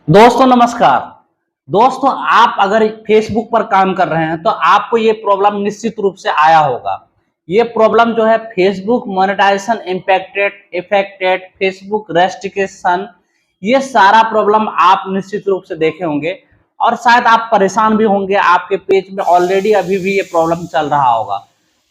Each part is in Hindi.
दोस्तों नमस्कार। दोस्तों आप अगर फेसबुक पर काम कर रहे हैं तो आपको ये प्रॉब्लम निश्चित रूप से आया होगा। ये प्रॉब्लम जो है Facebook monetization affected Facebook restriction, ये सारा प्रॉब्लम आप निश्चित रूप से देखे होंगे और शायद आप परेशान भी होंगे। आपके पेज में ऑलरेडी अभी भी ये प्रॉब्लम चल रहा होगा।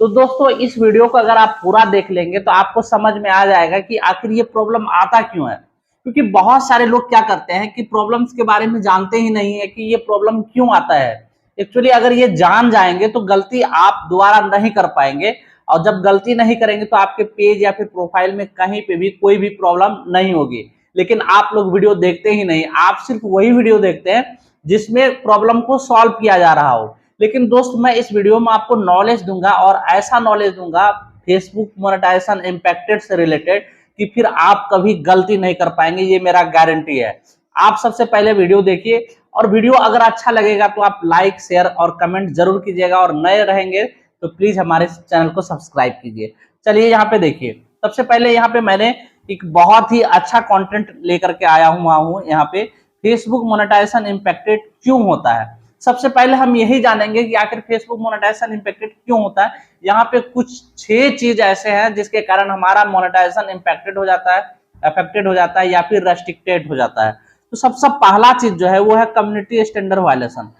तो दोस्तों इस वीडियो को अगर आप पूरा देख लेंगे तो आपको समझ में आ जाएगा कि आखिर ये प्रॉब्लम आता क्यों है। क्योंकि बहुत सारे लोग क्या करते हैं कि प्रॉब्लम्स के बारे में जानते ही नहीं है कि ये प्रॉब्लम क्यों आता है। एक्चुअली अगर ये जान जाएंगे तो गलती आप दोबारा नहीं कर पाएंगे, और जब गलती नहीं करेंगे तो आपके पेज या फिर प्रोफाइल में कहीं पे भी कोई भी प्रॉब्लम नहीं होगी। लेकिन आप लोग वीडियो देखते ही नहीं, आप सिर्फ वही वीडियो देखते हैं जिसमें प्रॉब्लम को सॉल्व किया जा रहा हो। लेकिन दोस्त मैं इस वीडियो में आपको नॉलेज दूंगा और ऐसा नॉलेज दूंगा फेसबुक मोनेटाइजेशन इम्पैक्टेड से रिलेटेड कि फिर आप कभी गलती नहीं कर पाएंगे, ये मेरा गारंटी है। आप सबसे पहले वीडियो देखिए और वीडियो अगर अच्छा लगेगा तो आप लाइक शेयर और कमेंट जरूर कीजिएगा, और नए रहेंगे तो प्लीज हमारे चैनल को सब्सक्राइब कीजिए। चलिए यहाँ पे देखिए, सबसे पहले यहाँ पे मैंने एक बहुत ही अच्छा कंटेंट लेकर के आया हूँ यहाँ पे फेसबुक मोनेटाइजेशन इम्पैक्टेड क्यों होता है। सबसे पहले हम यही जानेंगे कि आखिर फेसबुक मोनेटाइजेशन इम्पैक्टेड क्यों होता है। यहाँ पे कुछ 6 चीज ऐसे हैं जिसके कारण हमारा मोनेटाइजेशन इम्पैक्टेड हो जाता है, अफेक्टेड हो जाता है या फिर रेस्ट्रिक्टेड हो जाता है। तो सबसे पहला चीज जो है वो है कम्युनिटी स्टैंडर्ड वायलेशन।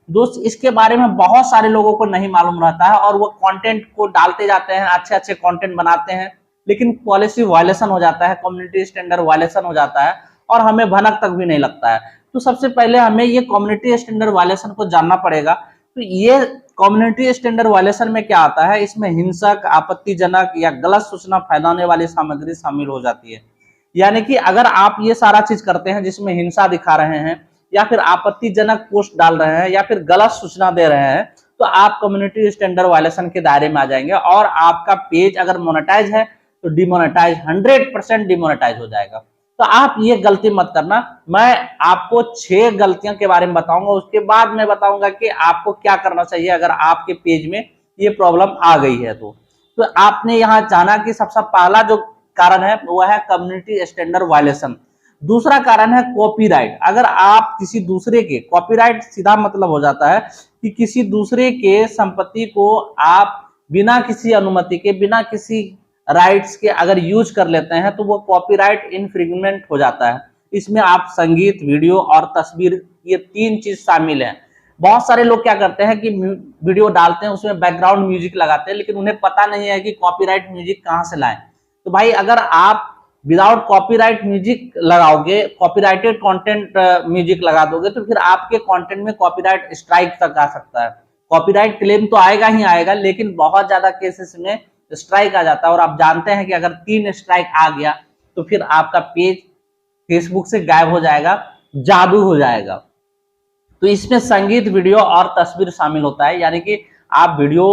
दोस्त इसके बारे में बहुत सारे लोगों को नहीं मालूम रहता है और वो कंटेंट को डालते जाते हैं, अच्छे अच्छे कंटेंट बनाते हैं, लेकिन पॉलिसी वायलेशन हो जाता है, कम्युनिटी स्टैंडर्ड वायलेशन हो जाता है और हमें भनक तक भी नहीं लगता है। तो सबसे पहले हमें ये कम्युनिटी स्टैंडर्ड वायलेशन को जानना पड़ेगा। तो ये कम्युनिटी स्टैंडर्ड वायलेशन में क्या आता है, इसमें हिंसक, आपत्तिजनक या गलत सूचना फैलाने वाली सामग्री शामिल हो जाती है। यानी कि अगर आप ये सारा चीज करते हैं जिसमें हिंसा दिखा रहे हैं या फिर आपत्तिजनक पोस्ट डाल रहे हैं या फिर गलत सूचना दे रहे हैं, तो आप कम्युनिटी स्टैंडर्ड वायलेशन के दायरे में आ जाएंगे और आपका पेज अगर मोनेटाइज है तो डिमोनेटाइज 100% डिमोनेटाइज हो जाएगा। तो आप ये गलती मत करना। मैं आपको 6 गलतियों के बारे में बताऊंगा, उसके बाद मैं बताऊंगा कि आपको क्या करना चाहिए अगर आपके पेज में ये प्रॉब्लम आ गई है। तो आपने यहाँ जाना कि सबसे पहला जो कारण है वो है कम्युनिटी स्टैंडर्ड वायलेशन। दूसरा कारण है कॉपीराइट। अगर आप किसी दूसरे के, कॉपीराइट सीधा मतलब हो जाता है कि किसी दूसरे के संपत्ति को आप बिना किसी अनुमति के, बिना किसी राइट्स के अगर यूज कर लेते हैं तो वो कॉपीराइट इन्फ्रिंजमेंट हो जाता है। इसमें आप संगीत, वीडियो और तस्वीर, ये 3 चीज शामिल हैं। बहुत सारे लोग क्या करते हैं कि वीडियो डालते हैं, उसमें बैकग्राउंड म्यूजिक लगाते हैं, लेकिन उन्हें पता नहीं है कि कॉपीराइट म्यूजिक कहाँ से लाएं। तो भाई अगर आप विदाउट कॉपीराइट म्यूजिक लगाओगे, कॉपीराइटेड कंटेंट म्यूजिक लगा दोगे, तो फिर आपके कंटेंट में कॉपीराइट स्ट्राइक तक आ सकता है। कॉपीराइट क्लेम तो आएगा ही आएगा, लेकिन बहुत ज्यादा केसेस में स्ट्राइक आ जाता है और आप जानते हैं कि अगर 3 स्ट्राइक आ गया तो फिर आपका पेज फेसबुक से गायब हो जाएगा, जादू हो जाएगा। तो इसमें संगीत, वीडियो और तस्वीर शामिल होता है। यानी कि आप वीडियो,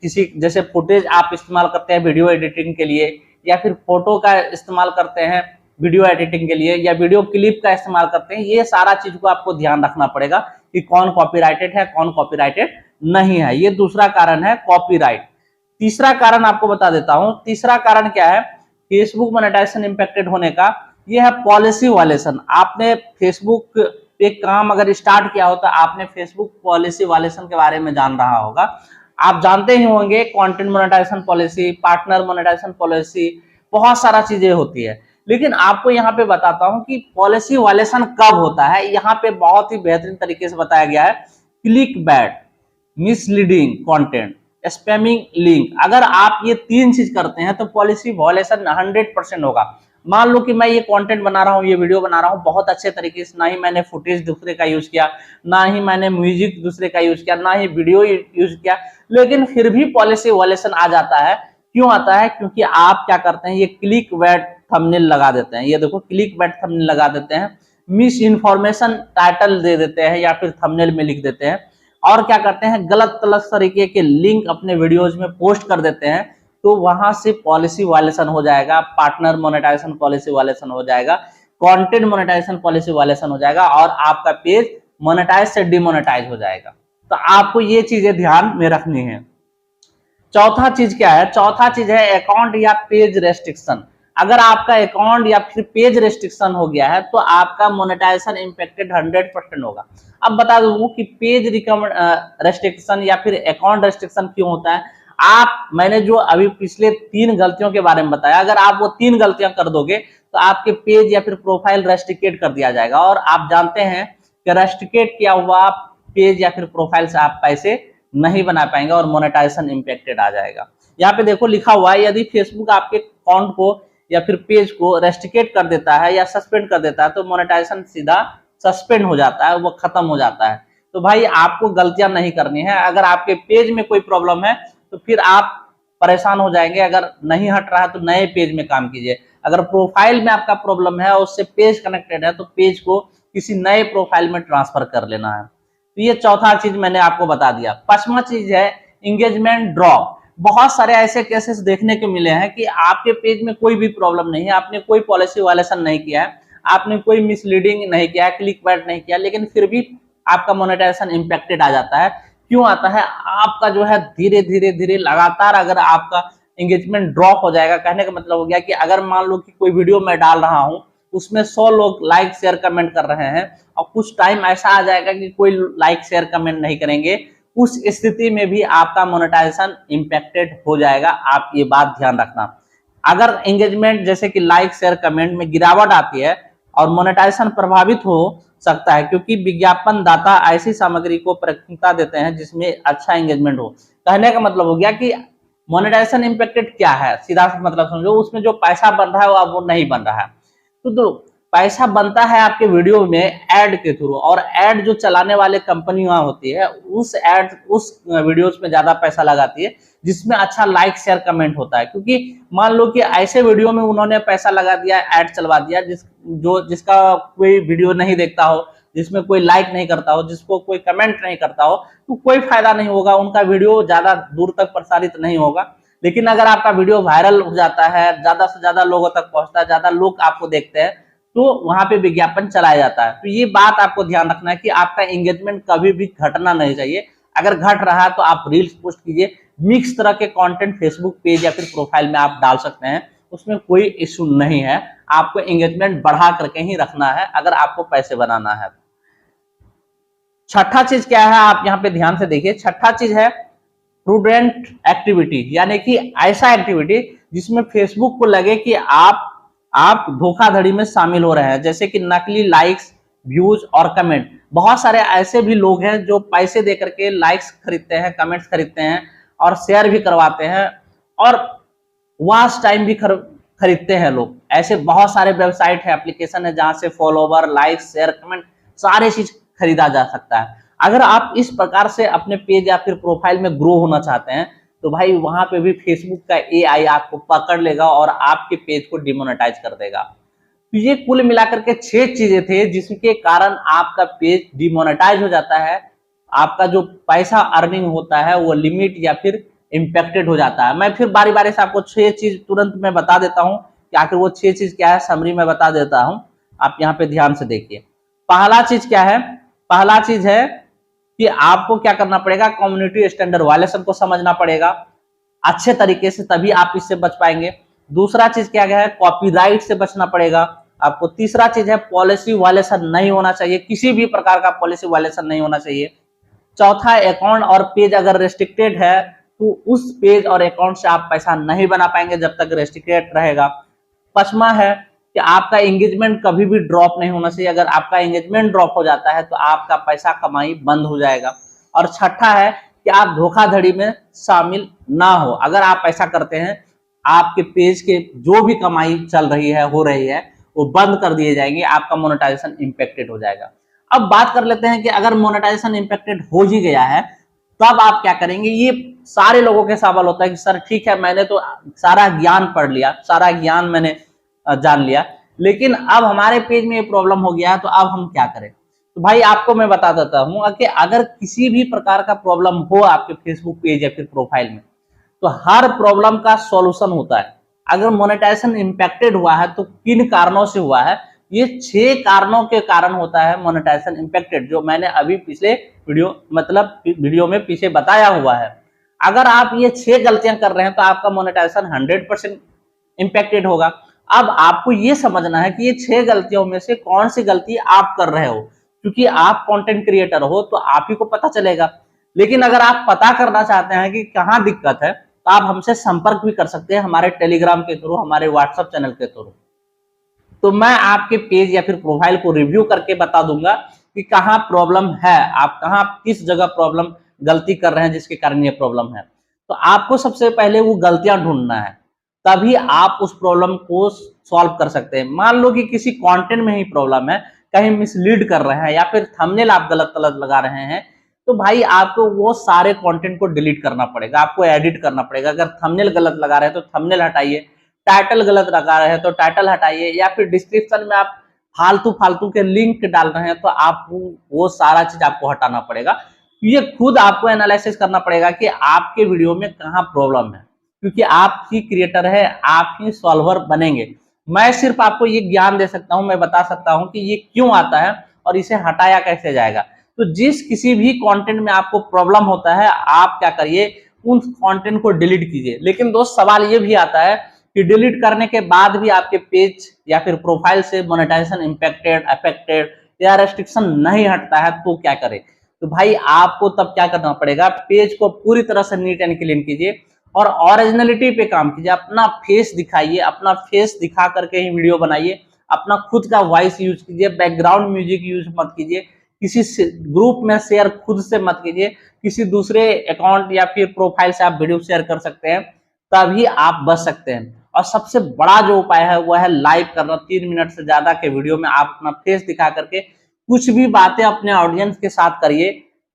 किसी जैसे फुटेज आप इस्तेमाल करते हैं वीडियो एडिटिंग के लिए, या फिर फोटो का इस्तेमाल करते हैं वीडियो एडिटिंग के लिए, या वीडियो क्लिप का इस्तेमाल करते हैं, ये सारा चीज को आपको ध्यान रखना पड़ेगा कि कौन कॉपीराइटेड है, कौन कॉपीराइटेड नहीं है। ये दूसरा कारण है कॉपीराइट। तीसरा कारण आपको बता देता हूं। तीसरा कारण क्या है फेसबुक मोनेटाइजेशन इंपैक्टेड होने का, ये है पॉलिसी वायलेशन। आपने फेसबुक पे काम अगर स्टार्ट किया हो तो आपने फेसबुक पॉलिसी वायलेशन के बारे में जान रहा होगा। आप जानते ही होंगे content monetization policy, partner monetization policy, बहुत सारा चीजें होती है। लेकिन आपको यहाँ पे बताता हूँ कि पॉलिसी वायलेशन कब होता है। यहाँ पे बहुत ही बेहतरीन तरीके से बताया गया है। Click bat, misleading content, spamming link, अगर आप ये 3 चीज करते हैं तो पॉलिसी वायलेशन 100% होगा। मान लो कि मैं ये कंटेंट बना रहा हूँ, ये वीडियो बना रहा हूँ बहुत अच्छे तरीके से, ना ही मैंने फुटेज दूसरे का यूज किया, ना ही मैंने म्यूजिक दूसरे का यूज किया, ना ही वीडियो यूज किया, लेकिन फिर भी पॉलिसी वायलेशन आ जाता है। क्यों आता है? क्योंकि आप क्या करते हैं, ये क्लिक बैट थंबनेल लगा देते हैं। ये देखो क्लिक बैट थंबनेल लगा देते हैं, मिस इन्फॉर्मेशन टाइटल दे देते हैं या फिर थंबनेल में लिख देते हैं, और क्या करते हैं गलत गलत तरीके के लिंक अपने वीडियोज में पोस्ट कर देते हैं। तो वहां से पॉलिसी वायलेशन हो जाएगा, पार्टनर मोनेटाइजेशन पॉलिसी वायलेशन हो जाएगा, कंटेंट मोनेटाइजेशन पॉलिसी वायलेशन हो जाएगा और आपका पेज मोनेटाइज से डिमोनेटाइज हो जाएगा। तो आपको ये चीजें ध्यान में रखनी है। चौथा चीज क्या है? चौथा चीज है अकाउंट या पेज रेस्ट्रिक्शन। अगर आपका अकाउंट या फिर पेज रेस्ट्रिक्शन हो गया है तो आपका मोनेटाइजेशन इंपेक्टेड 100% होगा। अब बता दूं कि पेज रेस्ट्रिक्शन या फिर अकाउंट रेस्ट्रिक्शन क्यों होता है। मैंने जो अभी पिछले 3 गलतियों के बारे में बताया, अगर आप वो 3 गलतियां कर दोगे तो आपके पेज या फिर प्रोफाइल रेस्ट्रिकेट कर दिया जाएगा, और आप जानते हैं कि रेस्ट्रिकेट किया हुआ पेज या फिर प्रोफाइल से आप पैसे नहीं बना पाएंगे और मोनेटाइजेशन इंपेक्टेड आ जाएगा। यहाँ पे देखो लिखा हुआ है, यदि फेसबुक आपके अकाउंट को या फिर पेज को रेस्ट्रिकेट कर देता है या सस्पेंड कर देता है तो मोनेटाइजेशन सीधा सस्पेंड हो जाता है, वो खत्म हो जाता है। तो भाई आपको गलतियां नहीं करनी है। अगर आपके पेज में कोई प्रॉब्लम है तो फिर आप परेशान हो जाएंगे। अगर नहीं हट रहा है तो नए पेज में काम कीजिए। अगर प्रोफाइल में आपका प्रॉब्लम है और उससे पेज कनेक्टेड है तो पेज को किसी नए प्रोफाइल में ट्रांसफर कर लेना है। तो ये चौथा चीज मैंने आपको बता दिया। पांचवा चीज है एंगेजमेंट ड्रॉप। बहुत सारे ऐसे केसेस देखने को मिले हैं कि आपके पेज में कोई भी प्रॉब्लम नहीं है, आपने कोई पॉलिसी वायलेशन नहीं किया है, आपने कोई मिसलीडिंग नहीं किया है, क्लिक बैट नहीं किया, लेकिन फिर भी आपका मोनेटाइजेशन इंपेक्टेड आ जाता है। क्यों आता है? आपका जो है धीरे धीरे धीरे लगातार अगर आपका एंगेजमेंट ड्रॉप हो जाएगा, कहने का मतलब हो गया कि अगर मान लो कि कोई वीडियो मैं डाल रहा हूं उसमें 100 लोग लाइक शेयर कमेंट कर रहे हैं और कुछ टाइम ऐसा आ जाएगा कि कोई लाइक शेयर कमेंट नहीं करेंगे, उस स्थिति में भी आपका मोनेटाइजेशन इंपेक्टेड हो जाएगा। आप ये बात ध्यान रखना। अगर एंगेजमेंट जैसे कि लाइक शेयर कमेंट में गिरावट आती है और मोनेटाइजेशन प्रभावित हो सकता है, क्योंकि विज्ञापन दाता ऐसी सामग्री को प्राथमिकता देते हैं जिसमें अच्छा एंगेजमेंट हो। कहने का मतलब हो गया कि मोनेटाइजेशन इंपेक्टेड क्या है, सीधा मतलब समझो, उसमें जो पैसा बन रहा है वो अब वो नहीं बन रहा है। तो पैसा बनता है आपके वीडियो में एड के थ्रू, और एड जो चलाने वाले कंपनियां होती है उस वीडियोस में ज्यादा पैसा लगाती है जिसमें अच्छा लाइक शेयर कमेंट होता है। क्योंकि मान लो कि ऐसे वीडियो में उन्होंने पैसा लगा दिया, ऐड चलवा दिया, जिसका कोई वीडियो नहीं देखता हो, जिसमें कोई लाइक नहीं करता हो, जिसको कोई कमेंट नहीं करता हो, तो कोई फायदा नहीं होगा, उनका वीडियो ज्यादा दूर तक प्रसारित नहीं होगा। लेकिन अगर आपका वीडियो वायरल हो जाता है, ज्यादा से ज्यादा लोगों तक पहुंचता है, ज्यादा लोग आपको देखते हैं, तो वहां पे विज्ञापन चलाया जाता है। तो ये बात आपको ध्यान रखना है कि आपका एंगेजमेंट कभी भी घटना नहीं चाहिए। अगर घट रहा है तो आप रील्स पोस्ट कीजिए, मिक्स तरह के कंटेंट फेसबुक पेज या फिर प्रोफाइल में आप डाल सकते हैं, उसमें कोई इश्यू नहीं है। आपको एंगेजमेंट बढ़ा करके ही रखना है अगर आपको पैसे बनाना है। छठा चीज क्या है, आप यहाँ पे ध्यान से देखिए। छठा चीज है प्रूडेंट एक्टिविटी, यानी कि ऐसा एक्टिविटी जिसमें फेसबुक को लगे कि आप धोखाधड़ी में शामिल हो रहे हैं, जैसे कि नकली लाइक्स, व्यूज और कमेंट। बहुत सारे ऐसे भी लोग हैं जो पैसे दे करके लाइक्स खरीदते हैं, कमेंट्स खरीदते हैं और शेयर भी करवाते हैं, और वॉच टाइम भी खरीदते हैं लोग। ऐसे बहुत सारे वेबसाइट है, एप्लीकेशन है जहां से फॉलोवर, लाइक्स, शेयर, कमेंट सारे चीज खरीदा जा सकता है। अगर आप इस प्रकार से अपने पेज या फिर प्रोफाइल में ग्रो होना चाहते हैं तो भाई वहां पे भी फेसबुक का एआई आपको पकड़ लेगा और आपके पेज को डिमोनेटाइज कर देगा। तो ये कुल मिलाकर के 6 चीजें थे जिसके कारण आपका पेज डिमोनेटाइज हो जाता है, आपका जो पैसा अर्निंग होता है वो लिमिट या फिर इंपेक्टेड हो जाता है। मैं फिर बारी बारी से आपको 6 चीज तुरंत में बता देता हूं कि आखिर वो 6 चीज क्या है, समरी में बता देता हूं, आप यहाँ पे ध्यान से देखिए। पहला चीज क्या है? पहला चीज है कि आपको क्या करना पड़ेगा, कम्युनिटी स्टैंडर्ड वायलेशन को समझना पड़ेगा अच्छे तरीके से, तभी आप इससे बच पाएंगे। दूसरा चीज क्या है, कॉपीराइट से बचना पड़ेगा आपको। तीसरा चीज है पॉलिसी वायलेशन नहीं होना चाहिए, किसी भी प्रकार का पॉलिसी वायलेशन नहीं होना चाहिए। चौथा, अकाउंट और पेज अगर रेस्ट्रिक्टेड है तो उस पेज और अकाउंट से आप पैसा नहीं बना पाएंगे जब तक रेस्ट्रिक्टेड रहेगा। पांचवा है कि आपका एंगेजमेंट कभी भी ड्रॉप नहीं होना चाहिए, अगर आपका एंगेजमेंट ड्रॉप हो जाता है तो आपका पैसा कमाई बंद हो जाएगा। और छठा है कि आप धोखाधड़ी में शामिल ना हो। अगर आप ऐसा करते हैं आपके पेज के जो भी कमाई चल रही है, हो रही है, वो बंद कर दिए जाएंगे, आपका मोनेटाइजेशन इंपेक्टेड हो जाएगा। अब बात कर लेते हैं कि अगर मोनेटाइजेशन इंपेक्टेड हो ही गया है तब आप क्या करेंगे। ये सारे लोगों के सवाल होता है कि सर ठीक है, मैंने तो सारा ज्ञान पढ़ लिया, सारा ज्ञान मैंने जान लिया, लेकिन अब हमारे पेज में ये प्रॉब्लम हो गया है तो अब हम क्या करें। तो भाई आपको मैं बता देता हूं कि अगर किसी भी प्रकार का प्रॉब्लम हो आपके फेसबुक पेज या फिर प्रोफाइल में, तो हर प्रॉब्लम का सॉल्यूशन होता है। अगर मोनेटाइजेशन इंपेक्टेड हुआ है तो किन कारणों से हुआ है, ये 6 कारणों के कारण होता है मोनेटाइजेशन इंपेक्टेड, जो मैंने अभी पिछले वीडियो में पीछे बताया हुआ है। अगर आप ये 6 गलतियां कर रहे हैं तो आपका मोनेटाइजेशन 100% इंपेक्टेड होगा। अब आपको ये समझना है कि ये 6 गलतियों में से कौन सी गलती आप कर रहे हो, क्योंकि आप कंटेंट क्रिएटर हो तो आप ही को पता चलेगा। लेकिन अगर आप पता करना चाहते हैं कि कहाँ दिक्कत है, तो आप हमसे संपर्क भी कर सकते हैं हमारे टेलीग्राम के थ्रू, हमारे व्हाट्सएप चैनल के थ्रू। तो मैं आपके पेज या फिर प्रोफाइल को रिव्यू करके बता दूंगा कि कहाँ प्रॉब्लम है, आप कहाँ किस जगह प्रॉब्लम गलती कर रहे हैं जिसके कारण ये प्रॉब्लम है। तो आपको सबसे पहले वो गलतियां ढूंढना है, तभी आप उस प्रॉब्लम को सॉल्व कर सकते हैं। मान लो कि किसी कंटेंट में ही प्रॉब्लम है, कहीं मिसलीड कर रहे हैं या फिर थंबनेल आप गलत गलत लगा रहे हैं, तो भाई आपको वो सारे कंटेंट को डिलीट करना पड़ेगा, आपको एडिट करना पड़ेगा। अगर थंबनेल गलत लगा रहे हैं तो थंबनेल हटाइए, टाइटल गलत लगा रहे हैं तो टाइटल हटाइए, या फिर डिस्क्रिप्शन में आप फालतू फालतू के लिंक डाल रहे हैं तो आप वो सारा चीज आपको हटाना पड़ेगा। ये खुद आपको एनालिसिस करना पड़ेगा कि आपके वीडियो में कहाँ प्रॉब्लम है, क्योंकि आप ही क्रिएटर है, आप ही सॉल्वर बनेंगे। मैं सिर्फ आपको ये ज्ञान दे सकता हूँ, मैं बता सकता हूँ कि ये क्यों आता है और इसे हटाया कैसे जाएगा। तो जिस किसी भी कंटेंट में आपको प्रॉब्लम होता है, आप क्या करिए, उन कंटेंट को डिलीट कीजिए। लेकिन दोस्त सवाल ये भी आता है कि डिलीट करने के बाद भी आपके पेज या फिर प्रोफाइल से मोनेटाइजेशन इंपेक्टेड, अफेक्टेड या रेस्ट्रिक्शन नहीं हटता है तो क्या करें। तो भाई आपको तब क्या करना पड़ेगा, पेज को पूरी तरह से नीट एंड क्लीन कीजिए और ओरिजिनलिटी पे काम कीजिए। अपना फेस दिखाइए, अपना फेस दिखा करके ही वीडियो बनाइए, अपना खुद का वॉइस यूज कीजिए, बैकग्राउंड म्यूजिक यूज मत कीजिए, किसी ग्रुप में शेयर खुद से मत कीजिए, किसी दूसरे अकाउंट या फिर प्रोफाइल से आप वीडियो शेयर कर सकते हैं, तभी आप बच सकते हैं। और सबसे बड़ा जो उपाय है वो है लाइव करना। 3 मिनट से ज्यादा के वीडियो में आप अपना फेस दिखा करके कुछ भी बातें अपने ऑडियंस के साथ करिए।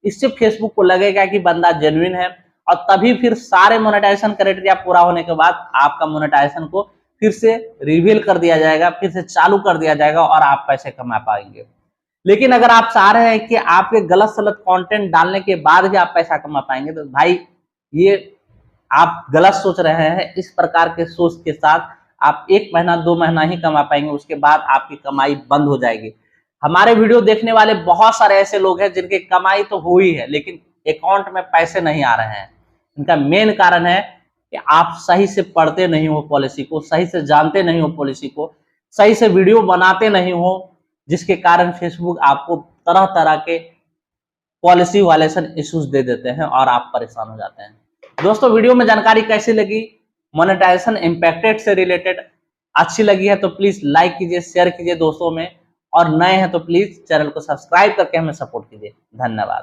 इससे फेसबुक को लगेगा कि बंदा जेन्युइन है, और तभी फिर सारे मोनेटाइजेशन क्राइटेरिया पूरा होने के बाद आपका मोनेटाइजेशन को फिर से रिवील कर दिया जाएगा, फिर से चालू कर दिया जाएगा और आप पैसे कमा पाएंगे। लेकिन अगर आप चाह रहे हैं कि आपके गलत सलत कंटेंट डालने के बाद भी आप पैसा कमा पाएंगे, तो भाई ये आप गलत सोच रहे हैं। इस प्रकार के सोच के साथ आप 1 महीना 2 महीना ही कमा पाएंगे, उसके बाद आपकी कमाई बंद हो जाएगी। हमारे वीडियो देखने वाले बहुत सारे ऐसे लोग हैं जिनकी कमाई तो हुई है लेकिन अकाउंट में पैसे नहीं आ रहे हैं। इनका मेन कारण है कि आप सही से पढ़ते नहीं हो पॉलिसी को, सही से जानते नहीं हो पॉलिसी को, सही से वीडियो बनाते नहीं हो, जिसके कारण फेसबुक आपको तरह तरह के पॉलिसी वायलेशन इश्यूज दे देते हैं और आप परेशान हो जाते हैं। दोस्तों वीडियो में जानकारी कैसी लगी, मोनेटाइजेशन इंपैक्टेड से रिलेटेड अच्छी लगी है तो प्लीज लाइक कीजिए, शेयर कीजिए दोस्तों में, और नए हैं तो प्लीज चैनल को सब्सक्राइब करके हमें सपोर्ट कीजिए। धन्यवाद।